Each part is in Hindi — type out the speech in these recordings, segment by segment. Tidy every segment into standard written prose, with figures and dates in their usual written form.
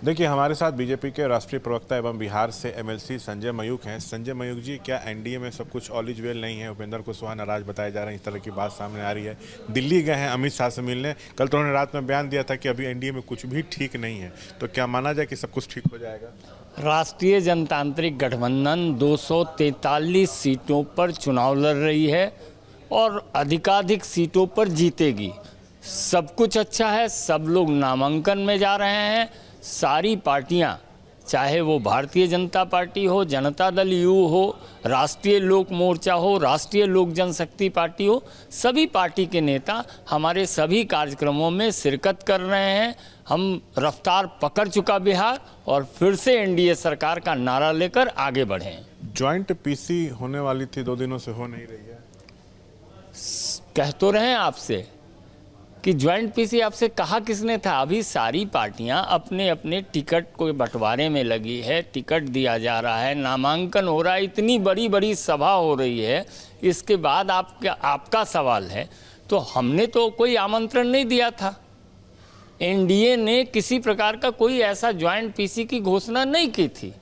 देखिए, हमारे साथ बीजेपी के राष्ट्रीय प्रवक्ता एवं बिहार से एमएलसी संजय मयूख हैं। संजय मयूख जी, क्या एनडीए में सब कुछ ऑल इज वेल नहीं है? उपेंद्र कुशवाहा नाराज बताए जा रहे हैं, इस तरह की बात सामने आ रही है। दिल्ली गए हैं अमित शाह से मिलने, कल तो उन्होंने रात में बयान दिया था कि अभी एनडीए में कुछ भी ठीक नहीं है। तो क्या माना जाए कि सब कुछ ठीक हो जाएगा? राष्ट्रीय जनतांत्रिक गठबंधन 243 सीटों पर चुनाव लड़ रही है और अधिकाधिक सीटों पर जीतेगी। सब कुछ अच्छा है, सब लोग नामांकन में जा रहे हैं। सारी पार्टियां, चाहे वो भारतीय जनता पार्टी हो, जनता दल यू हो, राष्ट्रीय लोक मोर्चा हो, राष्ट्रीय लोक जनशक्ति पार्टी हो, सभी पार्टी के नेता हमारे सभी कार्यक्रमों में शिरकत कर रहे हैं। हम रफ्तार पकड़ चुका बिहार और फिर से एनडीए सरकार का नारा लेकर आगे बढ़े। ज्वाइंट पीसी होने वाली थी, 2 दिनों से हो नहीं रही है। कह तो रहे हैं आपसे कि ज्वाइंट पीसी, आपसे कहा किसने था? अभी सारी पार्टियां अपने अपने टिकट को बंटवारे में लगी है, टिकट दिया जा रहा है, नामांकन हो रहा है, इतनी बड़ी बड़ी सभा हो रही है। इसके बाद आपका सवाल है, तो हमने तो कोई आमंत्रण नहीं दिया था। एनडीए ने किसी प्रकार का कोई ऐसा ज्वाइंट पीसी की घोषणा नहीं की थी।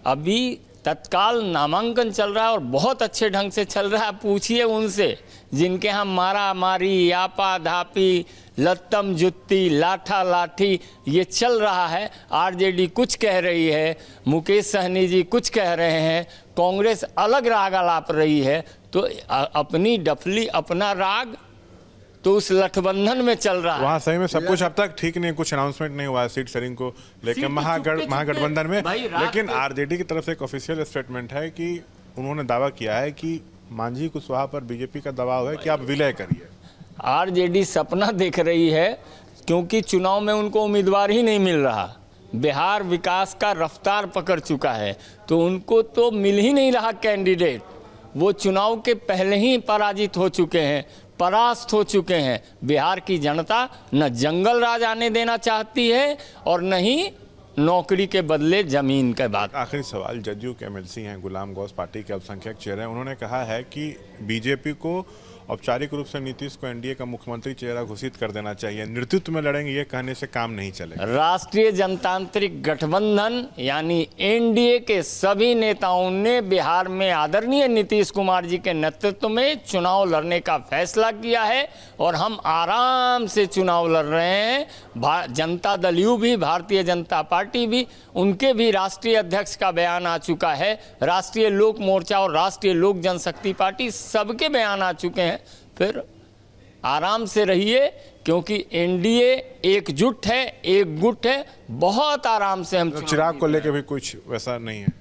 अभी तत्काल नामांकन चल रहा है और बहुत अच्छे ढंग से चल रहा है। पूछिए उनसे जिनके यहाँ मारा मारी, आपा धापी, लत्तम जुत्ती, लाठा लाठी ये चल रहा है। आरजेडी कुछ कह रही है, मुकेश सहनी जी कुछ कह रहे हैं, कांग्रेस अलग राग आलाप रही है। तो अपनी डफली अपना राग तो उस गठबंधन में चल रहा है। वहाँ सही में सब कुछ अब तक ठीक नहीं, कुछ अनाउंसमेंट नहीं हुआ है सीट शेयरिंग को लेकर महागठबंधन में। लेकिन आरजेडी की तरफ से एक ऑफिशियल स्टेटमेंट है कि उन्होंने दावा किया है कि मांझी कुशवाहा पर बीजेपी का दबाव है कि आप विलय करिए। आरजेडी सपना देख रही है, क्योंकि चुनाव में उनको उम्मीदवार ही नहीं मिल रहा। बिहार विकास का रफ्तार पकड़ चुका है, तो उनको तो मिल ही नहीं रहा कैंडिडेट। वो चुनाव के पहले ही पराजित हो चुके हैं, परास्त हो चुके हैं। बिहार की जनता न जंगल राज आने देना चाहती है और न ही नौकरी के बदले जमीन के बाद। आखिरी सवाल, जदयू के एमएलसी हैं, गुलाम गौस पार्टी के अल्पसंख्यक चेहरे हैं, उन्होंने कहा है कि बीजेपी को औपचारिक रूप से नीतीश को एनडीए का मुख्यमंत्री चेहरा घोषित कर देना चाहिए, नेतृत्व में लड़ेंगे, ये कहने से काम नहीं चलेगा। राष्ट्रीय जनतांत्रिक गठबंधन यानी एनडीए के सभी नेताओं ने बिहार में आदरणीय नीतीश कुमार जी के नेतृत्व में चुनाव लड़ने का फैसला किया है और हम आराम से चुनाव लड़ रहे हैं। जनता दल यू भी, भारतीय जनता पार्टी भी, उनके भी राष्ट्रीय अध्यक्ष का बयान आ चुका है। राष्ट्रीय लोक मोर्चा और राष्ट्रीय लोक जनशक्ति पार्टी सबके बयान आ चुके हैं। फिर आराम से रहिए, क्योंकि एनडीए एकजुट है, एक गुट है। बहुत आराम से हम चिराग को लेकर भी कुछ वैसा नहीं है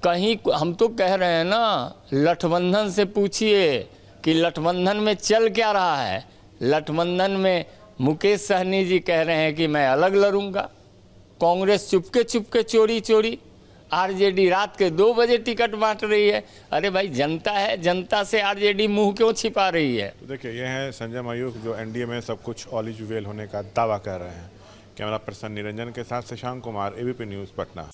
कहीं। हम तो कह रहे हैं ना, गठबंधन से पूछिए कि गठबंधन में चल क्या रहा है। गठबंधन में मुकेश सहनी जी कह रहे हैं कि मैं अलग लड़ूंगा। कांग्रेस चुपके चुपके चोरी चोरी, आरजेडी रात के 2 बजे टिकट बांट रही है। अरे भाई, जनता है, जनता से आरजेडी मुंह क्यों छिपा रही है? तो देखिए, ये है संजय मयूख जो एनडीए में सब कुछ ऑल इज वेल होने का दावा कर रहे हैं। कैमरा पर्सन निरंजन के साथ शशांक कुमार, एबीपी न्यूज़, पटना।